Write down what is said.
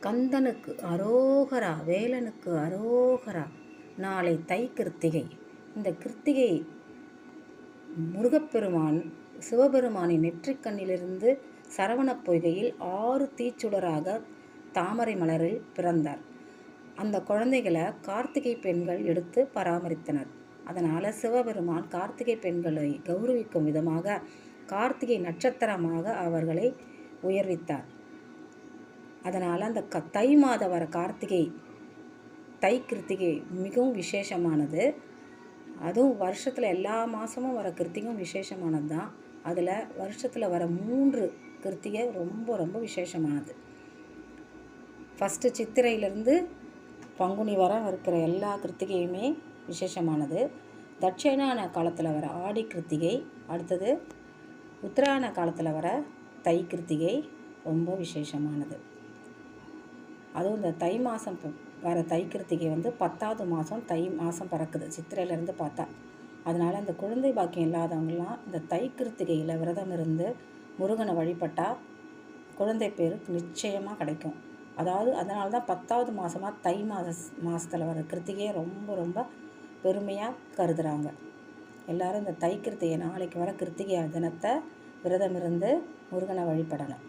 கந்தனுக்கு அரோகரா, வேலனுக்கு அரோகரா. நாளை தை கிருத்திகை. இந்த கிருத்திகை முருகப்பெருமான் சிவபெருமானின் நெற்றிக்கண்ணிலிருந்து சரவணப் பொய்கையில் 6 தீச்சுடராக தாமரை மலரில் பிறந்தார். அந்த குழந்தைகளை கார்த்திகை பெண்கள் எடுத்து பராமரித்தனர். அதனால் சிவபெருமான் கார்த்திகை பெண்களை கௌரவிக்கும் விதமாக கார்த்திகை நட்சத்திரமாக அவர்களை உயர்வித்தார். அதனால் அந்த தை மாத வர கார்த்திகை தை கிருத்திகை மிகவும் விசேஷமானது. அதுவும் வருஷத்தில் எல்லா மாதமும் வர கிருத்திகையும் விசேஷமானது தான். அதில் வருஷத்தில் வர 3 கிருத்திகை ரொம்ப ரொம்ப விசேஷமானது. ஃபஸ்ட்டு சித்திரையிலேருந்து பங்குனி வர இருக்கிற எல்லா கிருத்திகையுமே விசேஷமானது. தட்சிணாயன காலத்தில் வர ஆடி கிருத்திகை, அடுத்தது உத்தராயண காலத்தில் வர தை கிருத்திகை ரொம்ப விசேஷமானது. அதுவும் இந்த தை மாதம் வர தை கிருத்திகை 10வது மாதம் தை மாதம் பிறக்குது சித்திரையிலேருந்து பார்த்தா. அதனால் அந்த குழந்தை பாக்கியம் இல்லாதவங்களாம் இந்த தை கிருத்திகையில் விரதம் இருந்து முருகனை வழிபட்டால் குழந்தை பேர் நிச்சயமாக கிடைக்கும். அதனால தான் 10வது மாதமாக தை மாதத்தில் வர கிருத்திகையை ரொம்ப ரொம்ப பெருமையாக கருதுகிறாங்க. எல்லோரும் இந்த தை கிருத்திகை நாளைக்கு வர கிருத்திகை தினத்தை விரதம் இருந்து முருகனை வழிபடணும்.